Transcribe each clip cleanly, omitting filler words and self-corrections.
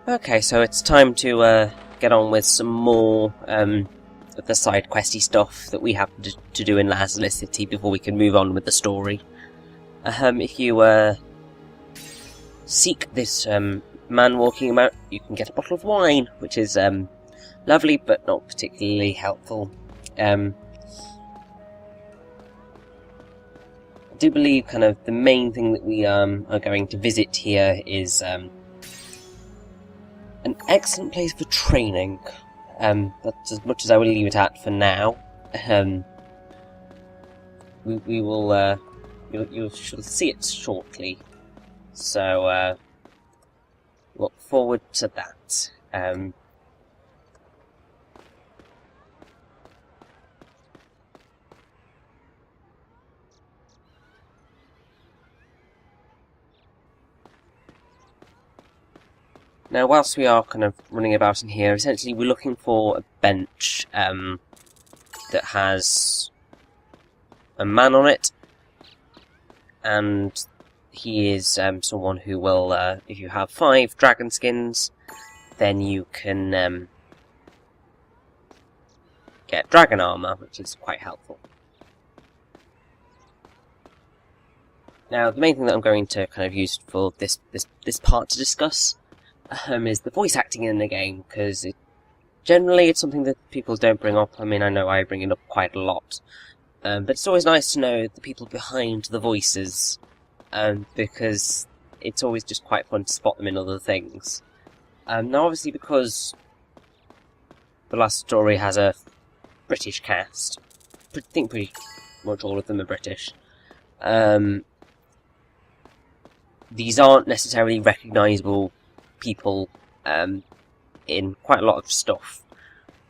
Okay, so it's time to get on with some more of the side questy stuff that we have to do in Lazulis City before we can move on with the story. If you seek this man walking about, you can get a bottle of wine, which is lovely but not particularly helpful. I do believe kind of the main thing that we are going to visit here is an excellent place for training. That's as much as I will leave it at for now. We will, you shall see it shortly. So, look forward to that. Now, whilst we are kind of running about in here, essentially we're looking for a bench that has a man on it, and he is someone who will, if you have 5 dragon skins, then you can get dragon armor, which is quite helpful. Now, the main thing that I'm going to kind of use for this part to discuss is the voice acting in the game, because generally it's something that people don't bring up. I mean, I know I bring it up quite a lot, but it's always nice to know the people behind the voices, because it's always just quite fun to spot them in other things. Now, obviously, because the last story has a British cast, I think pretty much all of them are British, these aren't necessarily recognisable people in quite a lot of stuff,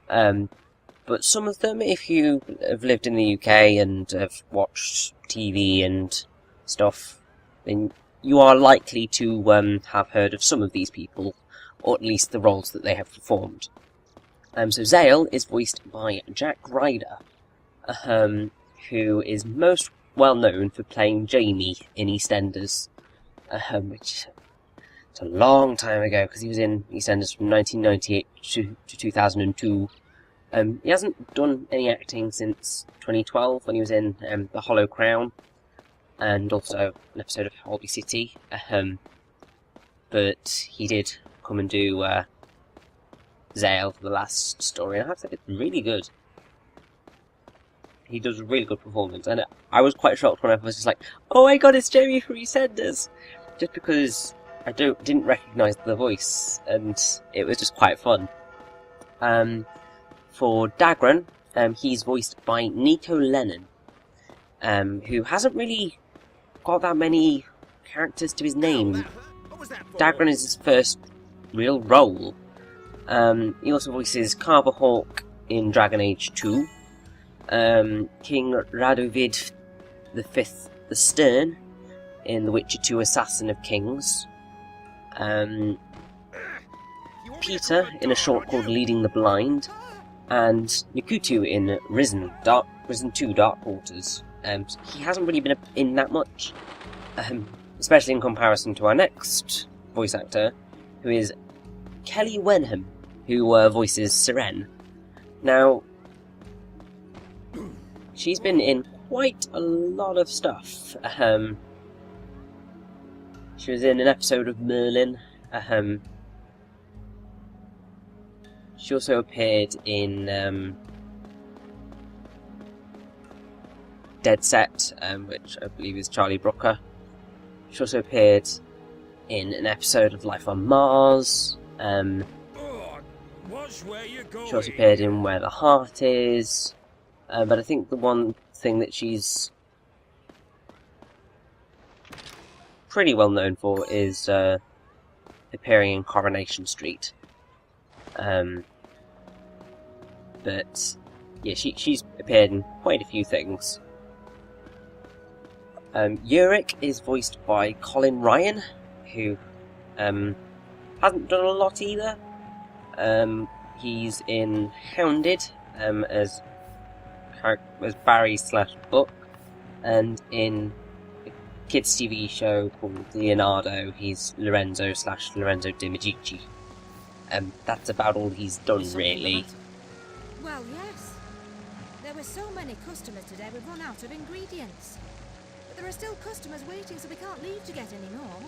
but some of them, if you have lived in the UK and have watched TV and stuff, then you are likely to have heard of some of these people, or at least the roles that they have performed. So Zael is voiced by Jack Ryder, who is most well known for playing Jamie in EastEnders, which it's a long time ago, because he was in EastEnders from 1998 to 2002. He hasn't done any acting since 2012, when he was in The Hollow Crown, and also an episode of Holby City. But he did come and do Zael for the last story, and I have to say it's really good. He does a really good performance, and I was quite shocked when I was just like, oh my god, it's Jamie from EastEnders! Just because I didn't recognise the voice, and it was just quite fun. For Dagran, he's voiced by Nico Lennon, who hasn't really got that many characters to his name. Dagran is his first real role. He also voices Carverhawk in Dragon Age 2, King Radovid V the Stern in The Witcher 2 Assassin of Kings, Peter in a short called Leading the Blind, and Nikutu in Risen 2 Dark Waters. He hasn't really been in that much, especially in comparison to our next voice actor, who is Kelly Wenham, who voices Syrenne. Now, she's been in quite a lot of stuff. She was in an episode of Merlin. She also appeared in Dead Set, which I believe is Charlie Brooker. She also appeared in an episode of Life on Mars. She also appeared in Where the Heart Is. But I think the one thing that she's pretty well known for is appearing in Coronation Street. But yeah, she's appeared in quite a few things. Yurick is voiced by Colin Ryan, who hasn't done a lot either. He's in Hounded as Barry/Buck, and in a kids' TV show called Leonardo, he's Lorenzo/Lorenzo de Medici. That's about all he's done, really. Well, yes. There were so many customers today, we've run out of ingredients. But there are still customers waiting, so we can't leave to get any more.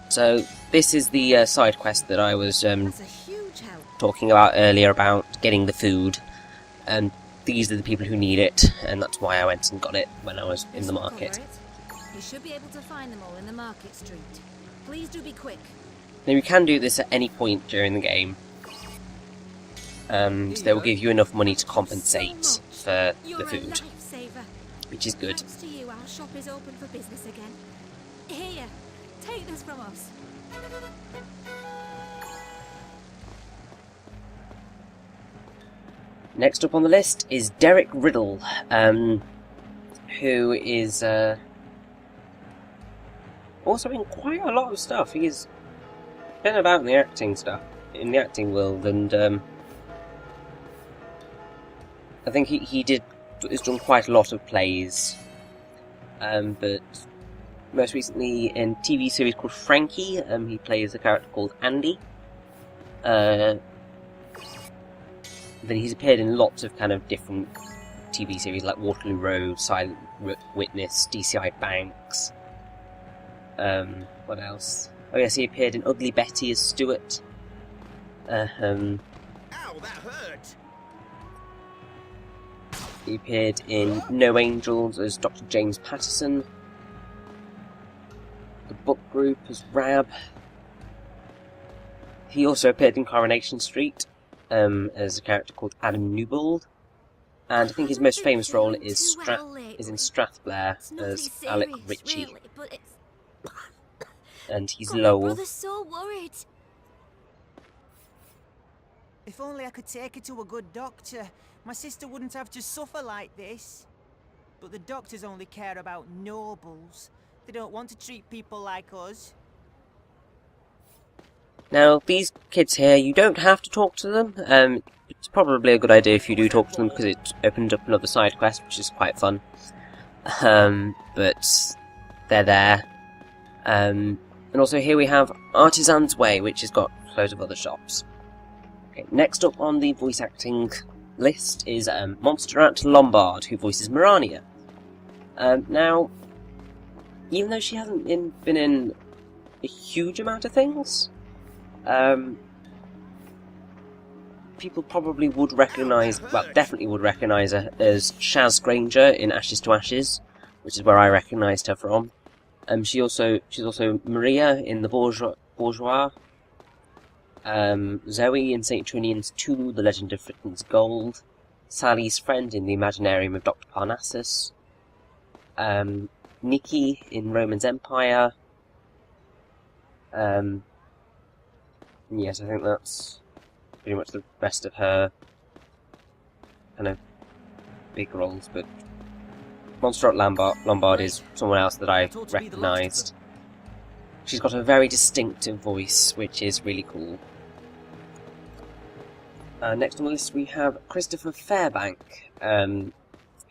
So, this is the side quest that I was That's a huge help. talking about earlier, about getting the food. And these are the people who need it, and that's why I went and got it when I was in the market. You should be able to find them all in the market street. Please do be quick. Now, you can do this at any point during the game. And they will give you enough money to compensate for the food, which is good. Thanks to you, our shop is open for business again. Here, take this from us. Next up on the list is Derek Riddle, who is also in quite a lot of stuff. He's been about in the acting world, and I think has done quite a lot of plays, but most recently in a TV series called Frankie, he plays a character called Andy. Then he's appeared in lots of kind of different TV series like Waterloo Road, Silent Witness, DCI Banks. What else? Oh yes, he appeared in Ugly Betty as Stuart. Ow, that hurt! He appeared in No Angels as Dr. James Patterson. The Book Group as Rab. He also appeared in Coronation Street as a character called Adam Newbold. And I think his most famous role is in Strathblair as Alec Ritchie. Really, And he's Lowell. My brother's so worried. If only I could take her to a good doctor, my sister wouldn't have to suffer like this. But the doctors only care about nobles. They don't want to treat people like us. Now, these kids here, you don't have to talk to them. It's probably a good idea if you do talk to them, because it opens up another side quest, which is quite fun. But they're there. And also here we have Artisan's Way, which has got loads of other shops. Okay, next up on the voice acting list is Montserrat Lombard, who voices Mirania. Now, even though she hasn't been in a huge amount of things, people probably would recognise, well, definitely would recognise her as Shaz Granger in Ashes to Ashes, which is where I recognised her from. She's also Maria in The Bourgeois, Zoe in St. Trinian's 2, The Legend of Fritton's Gold, Sally's friend in The Imaginarium of Dr. Parnassus, Nikki in Roman's Empire. Yes, I think that's pretty much the rest of her kind of big roles, but Montserrat Lombard is someone else that I recognised. She's got a very distinctive voice, which is really cool. Next on the list we have Christopher Fairbank,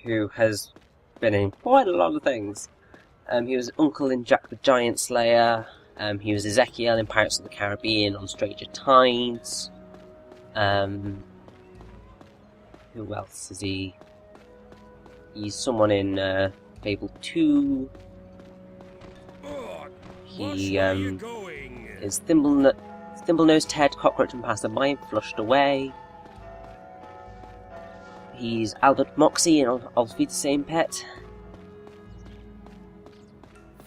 who has been in quite a lot of things. He was Uncle in Jack the Giant Slayer. He was Ezekiel in Pirates of the Caribbean on Stranger Tides. Who else is he? He's someone in Fable 2. He is Thimble-Nosed Ted, Cockroach and Passerby, Flushed Away. He's Albert Moxie in I'll Feed the Same Pet.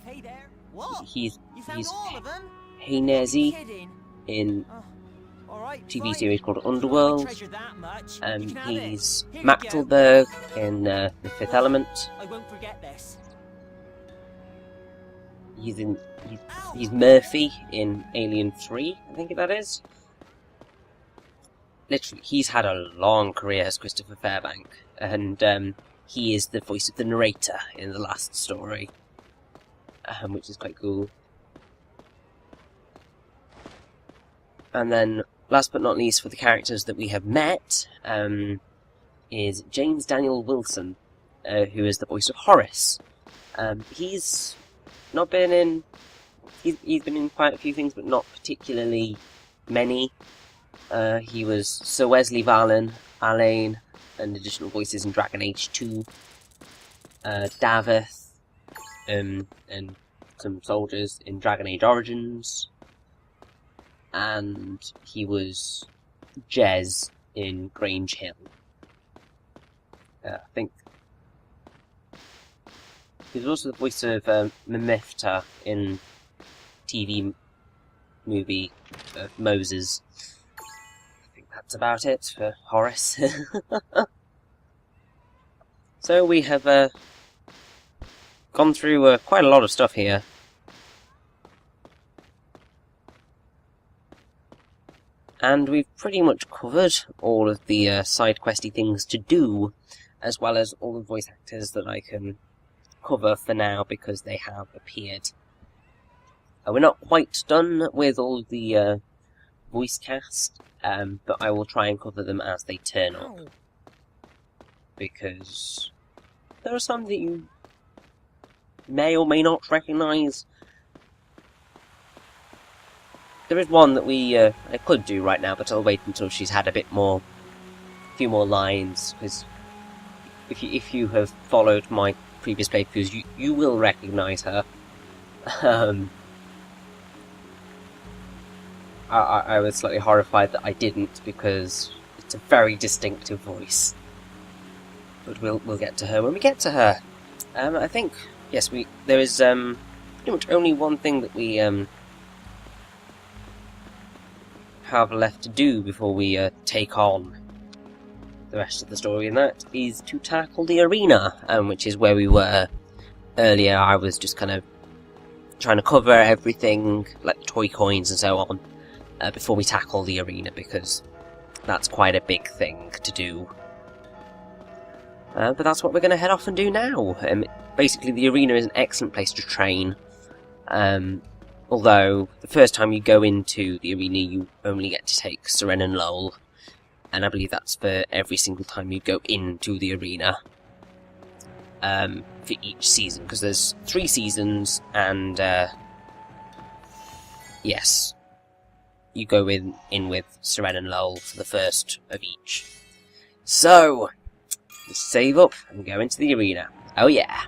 Hey there. What? He's all of them? Haynesi in TV series called Underworld. He's Maxtelberg in The Fifth Element. I won't forget this. He's Murphy in Alien 3, I think that is. Literally, he's had a long career as Christopher Fairbank, and he is the voice of the narrator in the last story, which is quite cool. And then, last but not least, for the characters that we have met, is James Daniel Wilson, who is the voice of Horace. He's not been in... He's been in quite a few things, but not particularly many. He was Sir Wesley Valen, Alain, and additional voices in Dragon Age 2, Davith, and some soldiers in Dragon Age Origins, and he was Jez in Grange Hill. I think he was also the voice of Mimifta in TV movie of Moses. I think that's about it for Horace. So we have gone through quite a lot of stuff here. And we've pretty much covered all of the side questy things to do, as well as all the voice actors that I can cover for now because they have appeared. We're not quite done with all the voice cast, but I will try and cover them as they turn up. Because there are some that you may or may not recognise. There is one that I could do right now, but I'll wait until she's had a few more lines, because if you have followed my previous playthroughs, you will recognise her. I was slightly horrified that I didn't, because it's a very distinctive voice. But we'll get to her when we get to her. I think, yes, there is pretty much only one thing that we have left to do before we take on the rest of the story, and that is to tackle the arena, which is where we were earlier. I was just kind of trying to cover everything, like the toy coins and so on, before we tackle the arena, because that's quite a big thing to do. But that's what we're going to head off and do now. Basically, the arena is an excellent place to train. Although, the first time you go into the arena, you only get to take Yurick and Lowell. And I believe that's for every single time you go into the arena. For each season, because there's 3 seasons, and yes, you go in with Syrenne and Lowell for the first of each. So, let's save up and go into the arena. Oh yeah!